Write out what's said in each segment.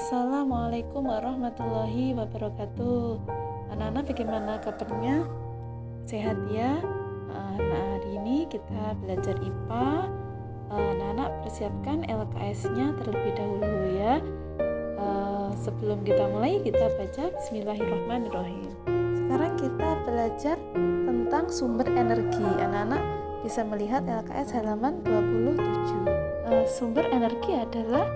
Assalamualaikum warahmatullahi wabarakatuh. Anak-anak bagaimana kabarnya? Sehat ya? Nah, hari ini kita belajar IPA. Anak-anak persiapkan LKS-nya terlebih dahulu ya. Sebelum kita mulai, kita baca Bismillahirrahmanirrahim. Sekarang kita belajar tentang sumber energi. Anak-anak bisa melihat LKS halaman 27. Sumber energi adalah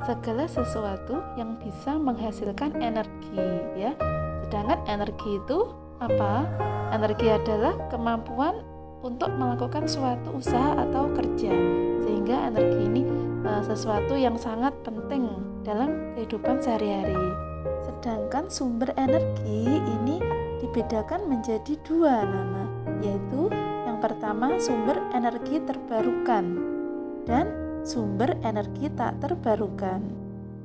segala sesuatu yang bisa menghasilkan energi ya. Sedangkan energi itu apa? Energi adalah kemampuan untuk melakukan suatu usaha atau kerja. Sehingga energi ini sesuatu yang sangat penting dalam kehidupan sehari-hari. Sedangkan sumber energi ini dibedakan menjadi dua, Nana, yaitu yang pertama sumber energi terbarukan dan sumber energi tak terbarukan.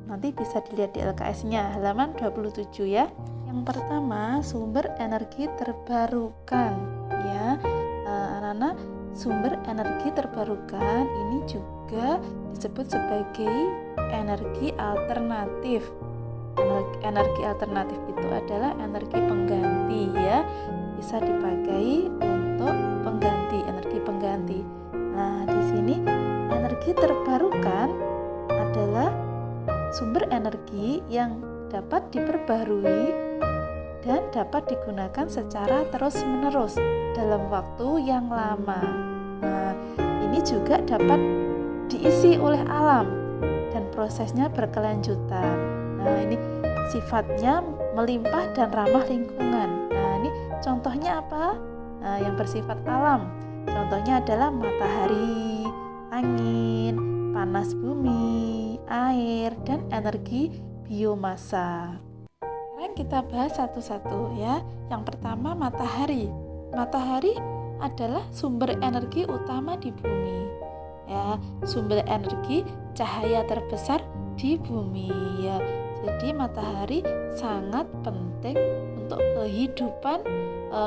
Nanti bisa dilihat di LKS-nya halaman 27 ya. Yang pertama sumber energi terbarukan ya. Anak-anak, sumber energi terbarukan ini juga disebut sebagai energi alternatif. Energi alternatif itu adalah energi pengganti ya. Bisa dipakai untuk energi pengganti. Nah, di sini energi terbarukan adalah sumber energi yang dapat diperbarui dan dapat digunakan secara terus-menerus dalam waktu yang lama. Nah, ini juga dapat diisi oleh alam dan prosesnya berkelanjutan. Nah, ini sifatnya melimpah dan ramah lingkungan. Nah, ini contohnya apa? Nah, yang bersifat alam. Contohnya adalah matahari, angin, panas bumi, air, dan energi biomasa. Sekarang kita bahas satu-satu ya. Yang pertama matahari. Matahari adalah sumber energi utama di bumi. Ya, sumber energi cahaya terbesar di bumi ya. Jadi matahari sangat penting untuk kehidupan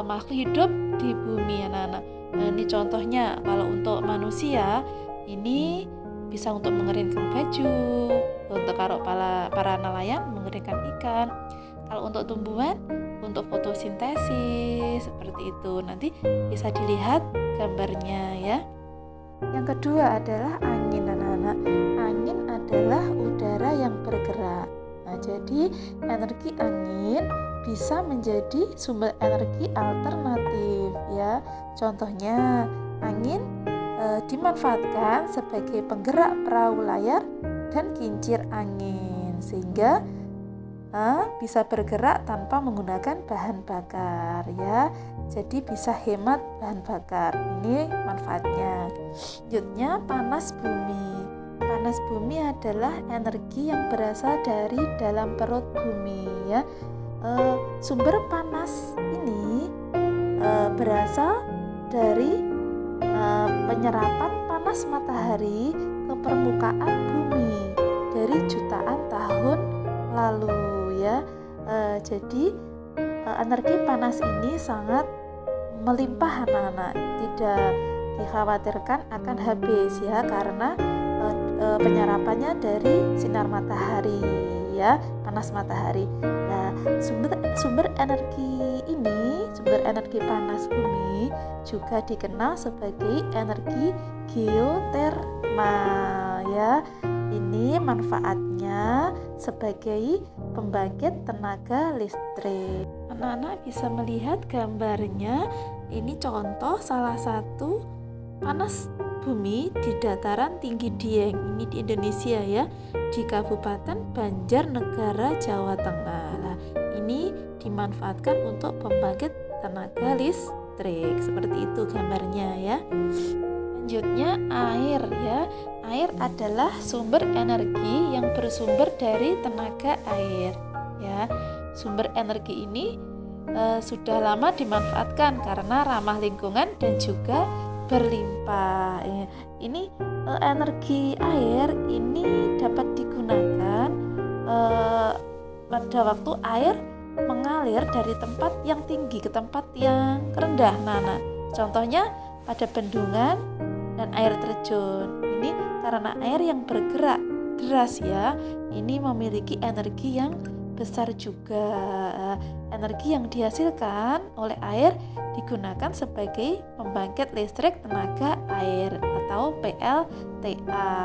makhluk hidup di bumi anak-anak. Nah, ini contohnya kalau untuk manusia ini bisa untuk mengeringkan baju, untuk para nelayan mengeringkan ikan. Kalau untuk tumbuhan, untuk fotosintesis seperti itu. Nanti bisa dilihat gambarnya ya. Yang kedua adalah angin anak-anak. Angin adalah udara yang bergerak. Nah, jadi energi angin bisa menjadi sumber energi alternatif ya. Contohnya angin dimanfaatkan sebagai penggerak perahu layar dan kincir angin sehingga bisa bergerak tanpa menggunakan bahan bakar ya. Jadi bisa hemat bahan bakar. Ini manfaatnya. Selanjutnya panas bumi. Panas bumi adalah energi yang berasal dari dalam perut bumi ya. Sumber panas ini berasal dari penyerapan panas matahari ke permukaan bumi dari jutaan tahun lalu ya. Jadi energi panas ini sangat melimpah anak-anak, tidak dikhawatirkan akan habis ya karena penyerapannya dari sinar matahari ya, panas matahari. Nah, sumber energi ini, sumber energi panas bumi juga dikenal sebagai energi geotermal ya. Ini manfaatnya sebagai pembangkit tenaga listrik. Anak-anak bisa melihat gambarnya. Ini contoh salah satu panas bumi di dataran tinggi Dieng, ini di Indonesia ya, di Kabupaten Banjarnegara, Jawa Tengah. Nah, ini dimanfaatkan untuk pembangkit tenaga listrik. Seperti itu gambarnya ya. Selanjutnya air ya. Air adalah sumber energi yang bersumber dari tenaga air ya. Sumber energi ini sudah lama dimanfaatkan karena ramah lingkungan dan juga berlimpah. Ini energi air ini dapat digunakan pada waktu air mengalir dari tempat yang tinggi ke tempat yang rendah. Nah, contohnya pada bendungan dan air terjun. Ini karena air yang bergerak deras ya. Ini memiliki energi yang besar juga. Energi yang dihasilkan oleh air digunakan sebagai pembangkit listrik tenaga air atau PLTA.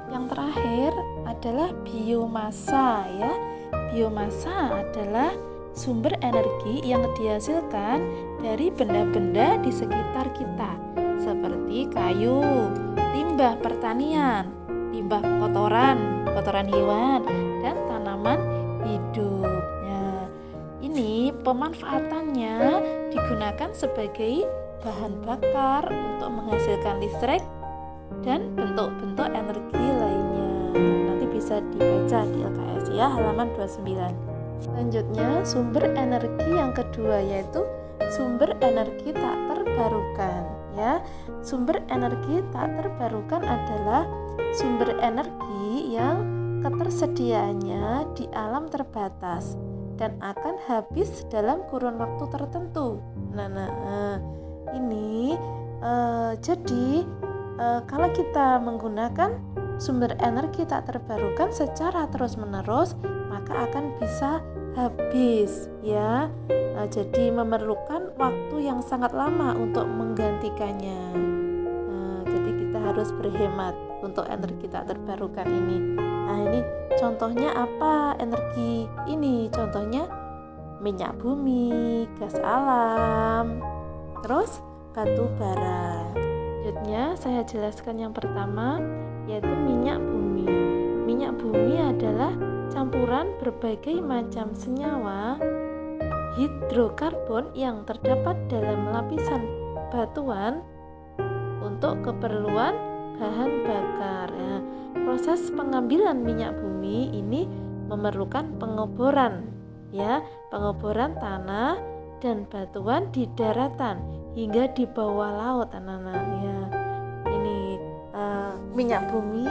Yang terakhir adalah biomasa ya. Biomasa adalah sumber energi yang dihasilkan dari benda-benda di sekitar kita, seperti kayu, limbah pertanian, limbah kotoran hewan, dan tanaman hidupnya. Ini pemanfaatannya digunakan sebagai bahan bakar untuk menghasilkan listrik dan bentuk-bentuk energi lainnya. Nanti bisa dibaca di LKS ya, halaman 29. Selanjutnya, sumber energi yang kedua yaitu sumber energi tak terbarukan ya. Sumber energi tak terbarukan adalah sumber energi yang ketersediaannya di alam terbatas dan akan habis dalam kurun waktu tertentu. Ini jadi kalau kita menggunakan sumber energi tak terbarukan secara terus-menerus, maka akan bisa habis ya. Jadi memerlukan waktu yang sangat lama untuk menggantikannya. Jadi kita harus berhemat untuk energi tak terbarukan ini. Ini contohnya apa energi ini? Contohnya minyak bumi, gas alam, terus batu bara. Selanjutnya saya jelaskan yang pertama yaitu minyak bumi. Minyak bumi adalah campuran berbagai macam senyawa hidrokarbon yang terdapat dalam lapisan batuan untuk keperluan bahan bakar ya. Proses pengambilan minyak bumi ini memerlukan pengoboran ya, pengoboran tanah dan batuan di daratan hingga di bawah laut anak-anak ya. Ini minyak bumi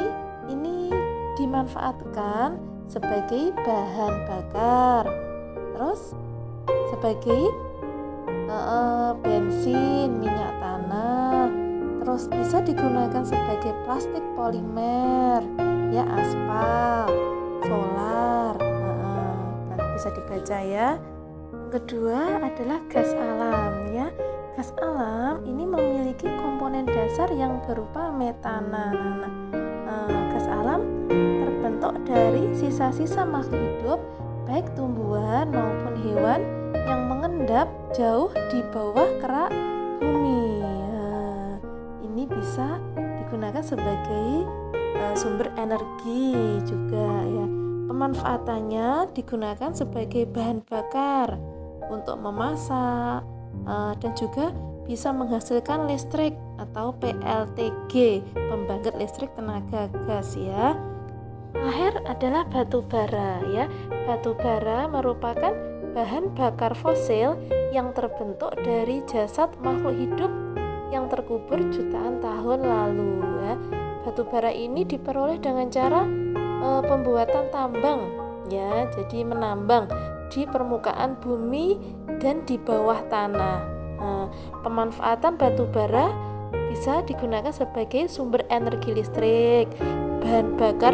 ini dimanfaatkan sebagai bahan bakar, terus sebagai bensin, minyak tanah, terus bisa digunakan sebagai plastik polimer ya, aspal, solar. Nanti bisa dibaca ya. Yang kedua adalah gas alam ya. Gas alam ini memiliki komponen dasar yang berupa metana. Gas alam terbentuk dari sisa-sisa makhluk hidup baik tumbuhan maupun hewan yang mengendap jauh di bawah kerak bumi. Ini bisa digunakan sebagai sumber energi juga ya. Pemanfaatannya digunakan sebagai bahan bakar untuk memasak dan juga bisa menghasilkan listrik atau PLTG, pembangkit listrik tenaga gas ya. Terakhir adalah batu bara ya. Batu bara merupakan bahan bakar fosil yang terbentuk dari jasad makhluk hidup yang terkubur jutaan tahun lalu ya. Batu bara ini diperoleh dengan cara pembuatan tambang ya. Jadi menambang di permukaan bumi dan di bawah tanah. Pemanfaatan batu bara bisa digunakan sebagai sumber energi listrik, bahan bakar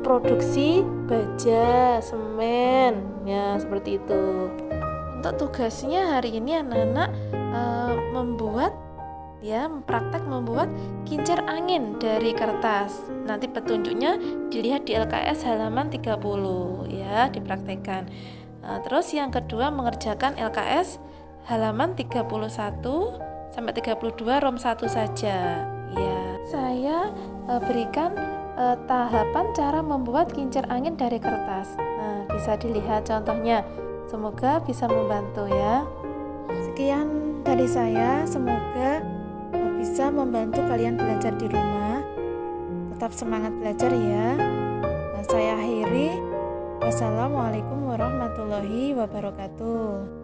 produksi baja, semen ya, seperti itu. Untuk tugasnya hari ini anak-anak praktek membuat kincir angin dari kertas. Nanti petunjuknya dilihat di LKS halaman 30 ya, dipraktekkan. Terus yang kedua mengerjakan LKS halaman 31 sampai 32 ROM 1 saja ya. Saya berikan tahapan cara membuat kincir angin dari kertas. Bisa dilihat contohnya. Semoga bisa membantu ya. Sekian dari saya, semoga bisa membantu kalian belajar di rumah. Tetap semangat belajar ya. Saya akhiri. Wassalamualaikum warahmatullahi wabarakatuh.